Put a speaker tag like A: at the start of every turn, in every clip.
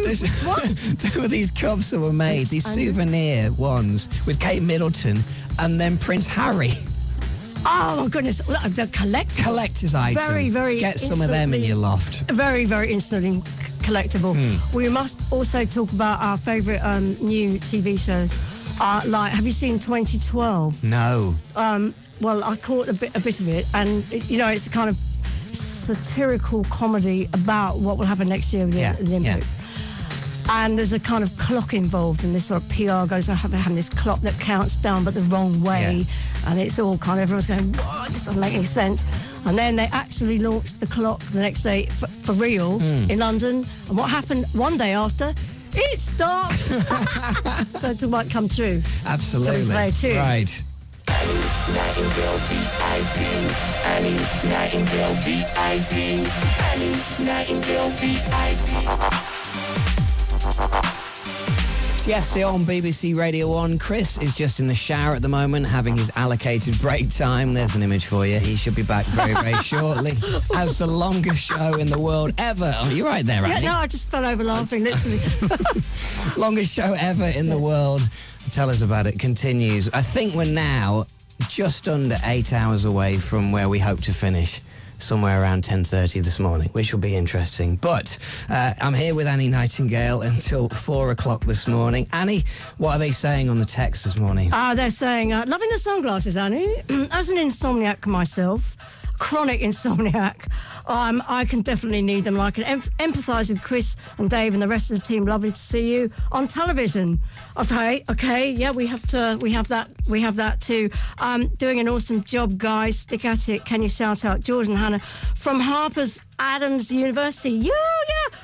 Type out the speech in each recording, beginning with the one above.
A: There were these cups that were made, these souvenir ones with Kate Middleton and then Prince Harry.
B: Oh, my goodness. The
A: collector's item.
B: Very, very
A: Get some of them in your loft.
B: Very, very instantly collectible. We must also talk about our favourite new TV shows. Have you seen 2012?
A: No.
B: Well, I caught a bit of it, and it's a kind of satirical comedy about what will happen next year with the Olympics. Yeah. And there's a kind of clock involved, and this sort of PR goes, having this clock that counts down but the wrong way, and it's all kind of, everyone's going, whoa, this doesn't make any sense. And then they actually launched the clock the next day for real in London, and what happened one day after? It stopped. So it might come true.
A: Absolutely.
B: So we play too.
A: Right.
C: Nightingale VIP. Annie Nightingale VIP. Annie Nightingale VIP.
A: Yesterday on BBC Radio 1, Chris is just in the shower at the moment, having his allocated break time. There's an image for you. He should be back very, very shortly. Has the longest show in the world ever. Oh, you're right there, Annie.
B: Yeah, no, I just fell over laughing, literally.
A: Longest show ever in the world. Tell us about it. Continues. I think we're now just under 8 hours away from where we hope to finish. Somewhere around 10:30 this morning, which will be interesting. But I'm here with Annie Nightingale until 4 o'clock this morning. Annie, what are they saying on the text this morning?
B: They're saying, loving the sunglasses, Annie. As an insomniac myself, chronic insomniac, I can definitely need them. I can empathise with Chris and Dave and the rest of the team. Lovely to see you on television. Okay, yeah, we have that too. Doing an awesome job, guys. Stick at it. Can you shout out George and Hannah from Harper's Adams University? Yeah.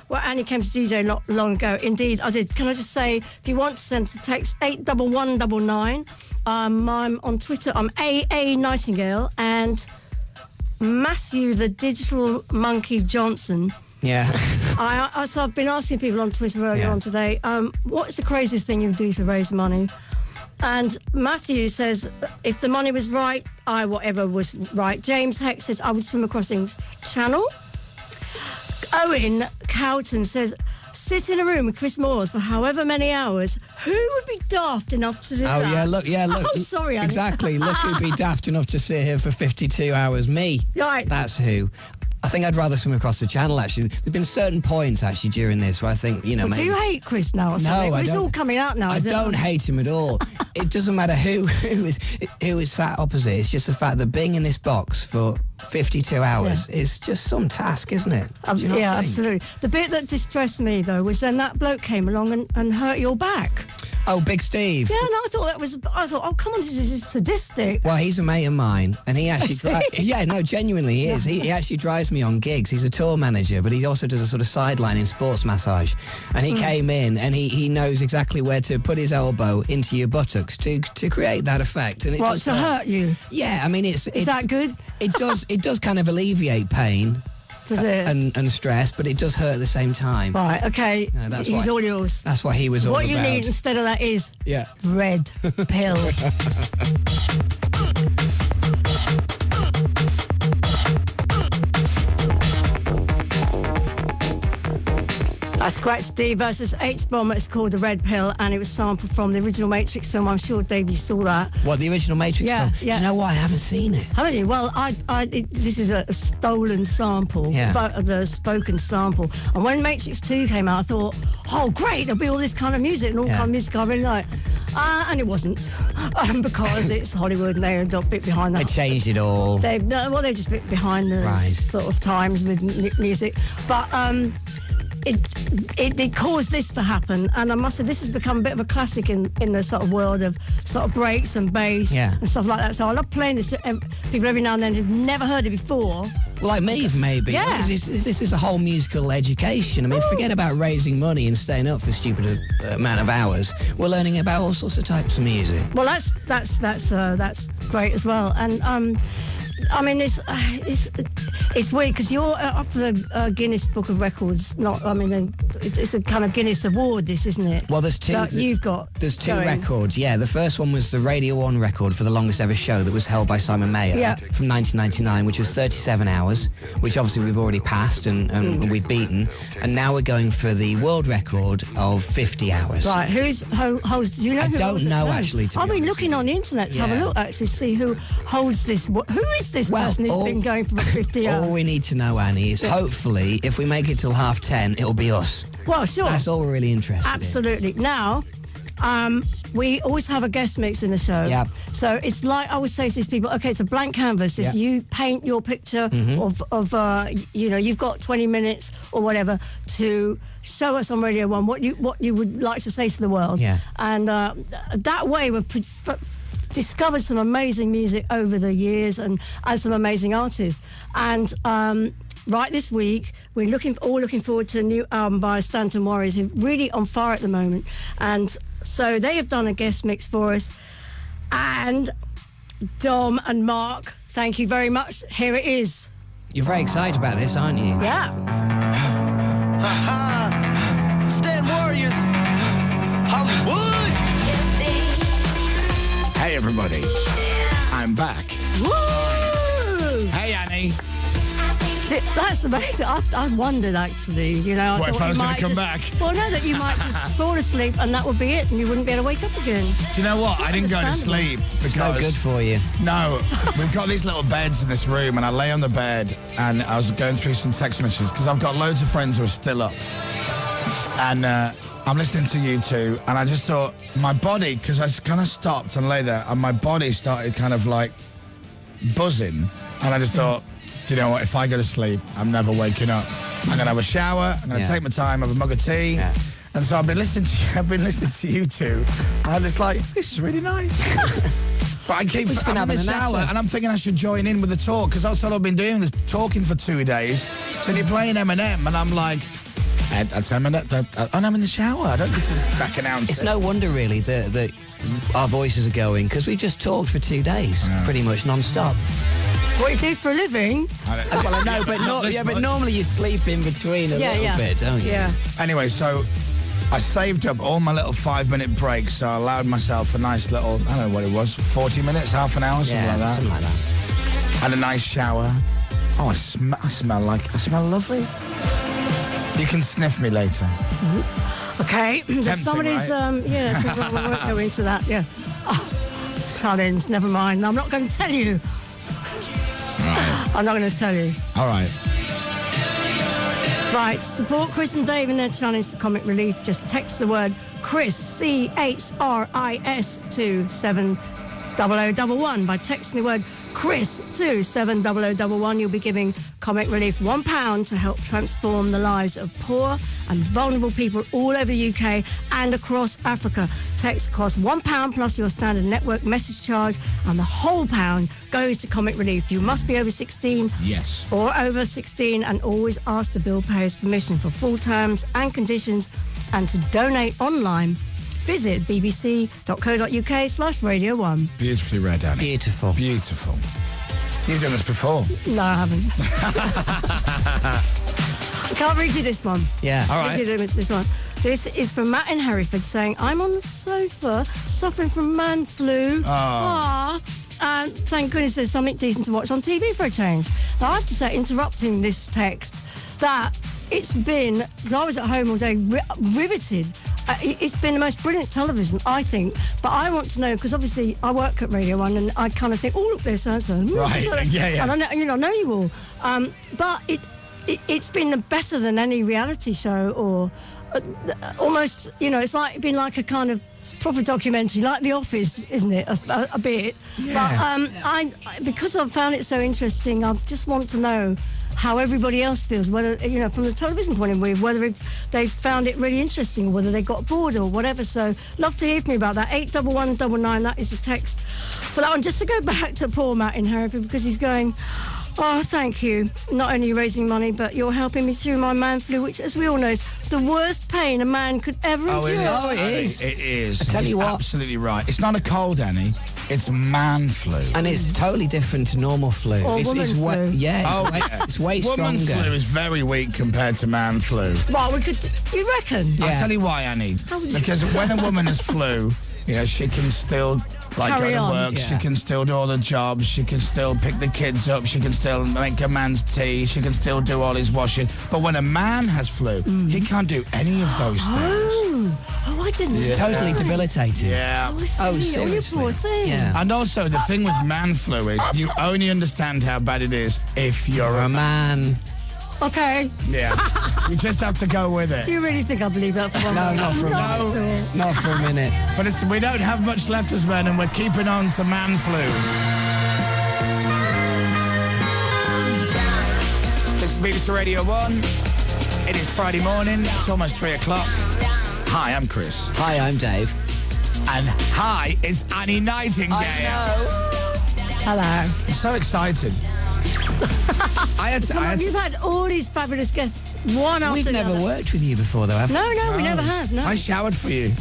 B: Well, Annie came to DJ not long ago. Indeed, I did. Can I just say, if you want to send us a text, 81199. I'm on Twitter. I'm AA Nightingale, and Matthew the Digital Monkey Johnson.
A: Yeah.
B: So I've been asking people on Twitter earlier on today, what's the craziest thing you do to raise money? And Matthew says, if the money was right, whatever was right. James Heck says, I would swim across the Channel. Owen Cowton says, sit in a room with Chris Moyles for however many hours. Who would be daft enough to do that?
A: Oh, yeah, look.
B: Oh, sorry, Annie.
A: Exactly. Look who'd be daft enough to sit here for 52 hours. Me.
B: Right.
A: That's who. I think I'd rather swim across the channel, actually. There's been certain points, actually, during this where I think, maybe...
B: Do you hate Chris now or something?
A: No, I
B: don't.
A: It's
B: all coming out now,
A: I don't hate him at all. It doesn't matter who is sat opposite. It's just the fact that being in this box for 52 hours is just some task, isn't it?
B: Yeah, absolutely. The bit that distressed me, though, was when that bloke came along and hurt your back.
A: Oh, Big Steve.
B: Yeah, no, I thought, oh, come on, this is sadistic.
A: Well, he's a mate of mine, and he actually... genuinely he is. He actually drives me on gigs. He's a tour manager, but he also does a sort of sideline in sports massage. And he came in, and he knows exactly where to put his elbow into your buttocks to create that effect. And it
B: to hurt you?
A: Yeah, I mean, it's
B: that good?
A: It does kind of alleviate pain.
B: Does it?
A: And stress, but it does hurt at the same time.
B: Right, okay. No, he's all yours.
A: That's what he was all about.
B: What you need instead of that is red pill. I scratched D versus H-Bomb. It's called The Red Pill, and it was sampled from the original Matrix film. I'm sure, Dave, you saw that.
A: What, the original Matrix film? Yeah. Do you know why I haven't seen it?
B: Haven't you? Well, this is a stolen sample, but the spoken sample. And when Matrix 2 came out, I thought, oh, great, there'll be all this kind of music and all kind of music I really like. And it wasn't, because it's Hollywood and they're a bit behind that.
A: They changed it all.
B: They're just a bit behind the sort of times with music. But... It caused this to happen, and I must say this has become a bit of a classic in the sort of world of sort of breaks and bass and stuff like that. So I love playing this to people every now and then who've never heard it before.
A: Well, like me, maybe. Yeah. This is a whole musical education. I mean, forget about raising money and staying up for a stupid amount of hours. We're learning about all sorts of types of music.
B: Well, that's great as well, and I mean, it's weird because you're up for the Guinness Book of Records. It's a kind of Guinness Award, this, isn't it?
A: Well, there's two.
B: That you've got.
A: There's two
B: going.
A: records. Yeah, the first one was the Radio 1 record for the longest ever show that was held by Simon Mayer from 1999, which was 37 hours, which obviously we've already passed and we've beaten. And now we're going for the world record of 50 hours.
B: Right. Who holds? Do you know?
A: I
B: who
A: don't
B: holds
A: know
B: it? No.
A: actually.
B: I've been looking on the internet to have a look, actually, see who holds this. Who is this person who's been going for 50 hours?
A: All we need to know, Annie, is hopefully if we make it till 10:30, it'll be us.
B: Well, sure.
A: That's all we're really interested in.
B: Absolutely. Now, we always have a guest mix in the show.
A: Yeah.
B: So it's like I would say to these people, okay, it's a blank canvas. It's you paint your picture of you've got 20 minutes or whatever to show us on Radio 1 what you would like to say to the world.
A: Yeah.
B: And that way we've discovered some amazing music over the years and some amazing artists. And right this week, we're all looking forward to a new album by Stanton Warriors, who are really on fire at the moment. And so they have done a guest mix for us. And Dom and Mark, thank you very much. Here it is.
A: You're very excited about this, aren't you?
B: Yeah.
D: Stan Warriors, Hollywood. Hey everybody, I'm back.
B: Woo!
D: Hey Annie.
B: That's amazing. I wondered, actually, I
D: What,
B: thought
D: if I was
B: you
D: going
B: might
D: to come
B: just,
D: back?
B: Well, no, that you might just fall asleep and that would be it and you wouldn't be able to wake up again.
D: Do you know what? I didn't go to sleep because...
A: No good for you.
D: No, we've got these little beds in this room and I lay on the bed and I was going through some text messages because I've got loads of friends who are still up. And I'm listening to you two and I just thought, my body, because I kind of stopped and lay there and my body started kind of like buzzing and I just thought, do you know what? If I go to sleep, I'm never waking up. I'm gonna have a shower. I'm gonna take my time, have a mug of tea, and so I've been listening to you two, and it's like this is really nice. But I keep having the shower, and I'm thinking I should join in with the talk because that's all I've been doing is talking for 2 days. So you're playing Eminem, and I'm like. That's Eminem. And I'm in the shower. I don't need to back announce
A: It's
D: it.
A: no wonder, really, that our voices are going because we just talked for 2 days, pretty much non-stop.
B: What you do for a living?
A: Well, I know, but but normally you sleep in between a little bit, don't you?
B: Yeah.
D: Anyway, so I saved up all my little 5-minute breaks, so I allowed myself a nice little, I don't know what it was, 40 minutes, half an hour, something like that.
A: Something like that.
D: Had a nice shower. Oh, I smell lovely. You can sniff me later.
B: Okay. Somebody's,
D: right?
B: We won't go into that, yeah. Oh, challenge, never mind. I'm not going to tell you.
D: Right.
B: I'm not going to tell you.
D: All right.
B: Right, support Chris and Dave in their challenge for comic relief. Just text the word Chris, CHRIS, to 70011. By texting the word Chris to 70011, you'll be giving Comic Relief £1 to help transform the lives of poor and vulnerable people all over the UK and across Africa. Text costs £1 plus your standard network message charge, and the whole pound goes to Comic Relief. You must be over 16
D: Yes.
B: or over 16 and always ask the bill payer's permission for full terms and conditions, and to donate online. Visit bbc.co.uk/Radio 1.
D: Beautifully read, Annie.
A: Beautiful.
D: Beautiful. You've done this before.
B: No, I haven't. I can't read you this one.
A: Yeah.
D: All
B: Read
D: right.
B: you this one. This is from Matt in Hereford saying, I'm on the sofa suffering from man flu. And thank goodness there's something decent to watch on TV for a change. Now, I have to say, interrupting this text, that it's been, because I was at home all day riveted. It's been the most brilliant television, I think. But I want to know, because obviously I work at Radio 1 and I kind of think, oh, look, there's so-and-so.
D: Right, yeah.
B: And I know you all. But it's been better than any reality show or almost, it's like been like a kind of proper documentary, like The Office, isn't it? A bit.
D: Yeah.
B: But because I've found it so interesting, I just want to know how everybody else feels, whether, from the television point of view, whether they found it really interesting or whether they got bored or whatever. So, love to hear from you about that. 81199, that is the text for that one. Just to go back to poor Matt in Hereford, because he's going, oh, thank you. Not only raising money, but you're helping me through my man flu, which, as we all know, is the worst pain a man could ever endure.
D: It is. It is.
A: I tell you what.
D: Absolutely right. It's not a cold, Annie. It's man flu.
A: And it's totally different to normal flu.
B: Or
A: it's,
B: woman
A: it's
B: flu.
A: It's way
D: Woman
A: stronger.
D: flu is very weak compared to man flu.
B: Right, we could. You reckon?
A: Yeah.
D: I'll tell you why, Annie.
B: How would you-
D: Because when a woman has flu, you know, she can still go
B: Carry
D: to
B: on.
D: work, she
A: Yeah.
D: can still do all the jobs, she can still pick the kids up, she can still make a man's tea, she can still do all his washing. But when a man has flu, he can't do any of those things.
B: Oh, I didn't.
A: It's totally debilitating.
D: Yeah.
B: Oh, I see.
A: Oh,
B: You
A: seriously?
B: poor thing.
A: Yeah.
D: And also, the thing with man flu is you only understand how bad it is if you're
A: You're
D: a
A: a man.
B: Okay.
D: Yeah. You just have to go with it.
B: Do you really think I believe that for one
A: No,
B: moment?
A: not for a
B: Not
A: minute.
B: at all.
A: Not for a minute.
D: But we don't have much left as men, and we're keeping on to man flu. This is BBC Radio 1. It is Friday morning. It's almost 3 o'clock. Hi, I'm Chris.
A: Hi, I'm Dave.
D: And hi, it's Annie Nightingale.
B: Hello.
D: I'm so excited. I had to,
B: Come on, you've had all these fabulous guests, one after
A: We've
B: the
A: never
B: other.
A: worked with you before, though, have we?
B: No, we never have. No.
D: I showered for you.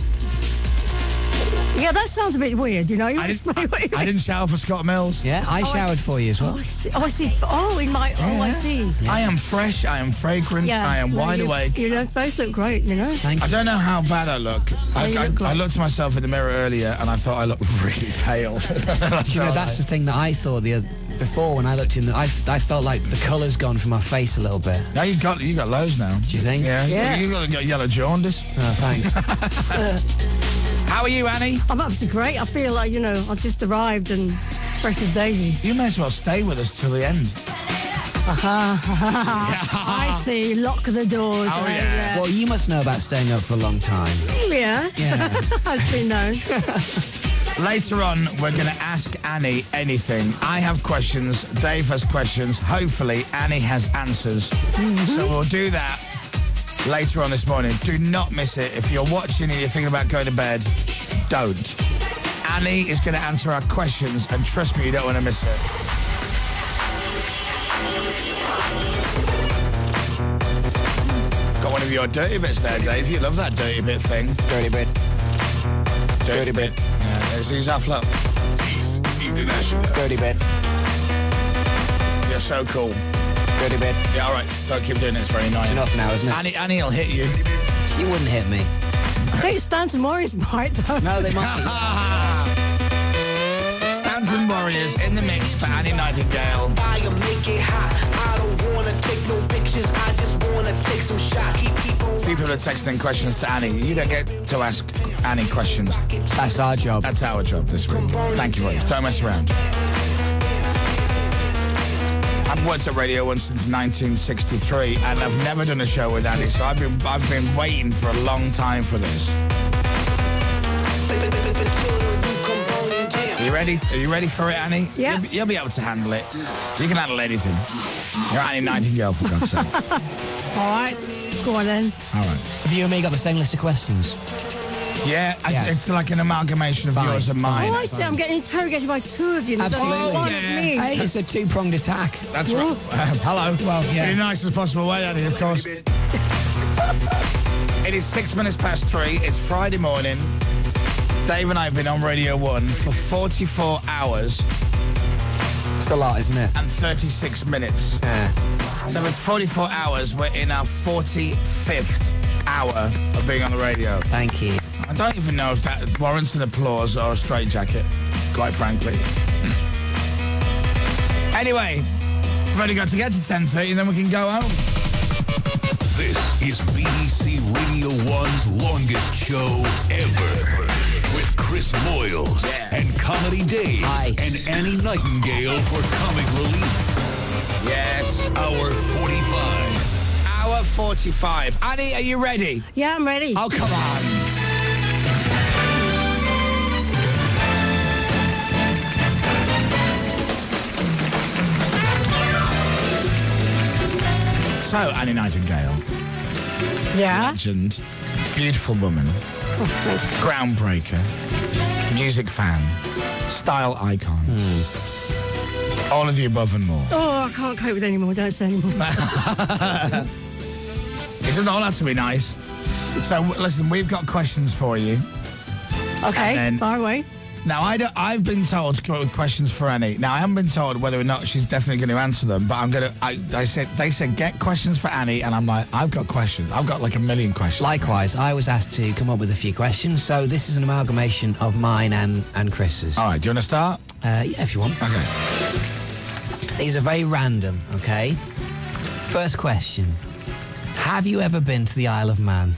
B: Yeah, that sounds a bit weird. You know, you
D: I
B: explain what you
D: I didn't shower for Scott Mills.
A: Yeah, I showered for you as well.
B: Oh, I see. Oh, I see. Oh, in my. Oh, I see.
D: I am fresh, I am fragrant,
B: Yeah.
D: I am
B: no,
D: wide
B: you,
D: awake.
B: You know, both look great. You know.
A: Thank
D: I
A: you.
D: don't know how bad I look.
B: you
D: I
B: look like-
D: looked at myself in the mirror earlier and I thought I looked really pale.
A: You know, that's the thing that I thought before when I looked in. I felt like the colour's gone from my face a little bit.
D: Now you got loads now.
A: Do you think?
D: Yeah.
B: Yeah.
D: You got yellow jaundice.
A: Oh, thanks.
D: How are you, Annie?
B: I'm absolutely great. I feel like, you know, I've just arrived and fresh as daisy.
D: You may as well stay with us till the end.
B: I see. Lock the doors.
D: Oh,
B: eh?
D: yeah.
A: Well, you must know about staying up for a long time.
B: Yeah.
A: Yeah.
B: Has been known.
D: Later on, we're going to ask Annie anything. I have questions. Dave has questions. Hopefully, Annie has answers. So we'll do that later on this morning. Do not miss it. If you're watching and you're thinking about going to bed, don't. Annie is going to answer our questions, and trust me, you don't want to miss it. Got one of your dirty bits there, Dave. You love that dirty bit thing.
A: Dirty bit.
D: Dirty bit. Yeah, there's his flip.
A: Dirty bit.
D: You're so cool.
A: Dirty bit.
D: Yeah, all right. Don't keep doing this. It's very annoying.
A: It's enough now, isn't it?
D: Annie will hit you.
A: She wouldn't hit me.
B: I think Stanton Morris might, though.
A: No, they might.
D: Stanton Warriors in the mix for Annie Nightingale.
E: Fire, make it hot. I don't wanna take no pictures. I just wanna take some shots. Keep on.
D: People are texting questions to Annie. You don't get to ask Annie questions.
A: That's our job.
D: That's our job this week. Thank you very much. Don't mess around. I've worked at Radio 1 since 1963, and I've never done a show with Annie, so I've been waiting for a long time for this. Are you ready? Are you ready for it, Annie?
B: Yeah.
D: You'll be able to handle it. You can handle anything. You're Annie Nightingale, for God's sake.
B: All right. Go on then.
D: All right.
A: Have you and me got the same list of questions?
D: Yeah,
A: Yeah.
D: it's like an amalgamation of
A: Fine,
D: yours and mine.
B: Oh, I see. I'm getting interrogated by two of you. There's only
A: Absolutely.
B: one
D: Yeah.
B: of me.
A: Hey, it's a two-pronged attack.
D: That's right. Hello.
A: Well, yeah.
D: In the nicest possible way, Annie, of course. It is 6 minutes past 3. It's Friday morning. Dave and I have been on Radio 1 for 44 hours
A: It's a lot, isn't it?
D: and 36 minutes.
A: Yeah.
D: So it's 44 hours. We're in our 45th hour of being on the radio.
A: Thank you.
D: I don't even know if that warrants an applause or a straitjacket, quite frankly. Anyway, we've only got to get to 10:30 and then we can go home.
F: This is BBC Radio 1's longest show ever. With Chris Moyles and Comedy Dave
A: Hi.
F: and Annie Nightingale for comic relief.
D: Yes.
F: Hour 45.
D: Hour 45. Annie, are you ready?
B: Yeah, I'm ready.
D: Oh, come on. So, Annie Nightingale,
B: Yeah.
D: legend, beautiful woman,
B: Thanks.
D: groundbreaker, music fan, style icon, all of the above and more.
B: Oh, I can't cope with any more. Don't say any more.
D: It doesn't all have to be nice. So, listen, we've got questions for you.
B: Okay,
D: And then-
B: far away.
D: Now, I've been told to come up with questions for Annie. Now, I haven't been told whether or not she's definitely going to answer them, but they said get questions for Annie, and I'm like, I've got questions. I've got like a million questions.
A: Likewise, I was asked to come up with a few questions, so this is an amalgamation of mine and Chris's.
D: All right, do you want to start?
A: Yeah, if you want.
D: Okay.
A: These are very random, okay? First question. Have you ever been to the Isle of Man?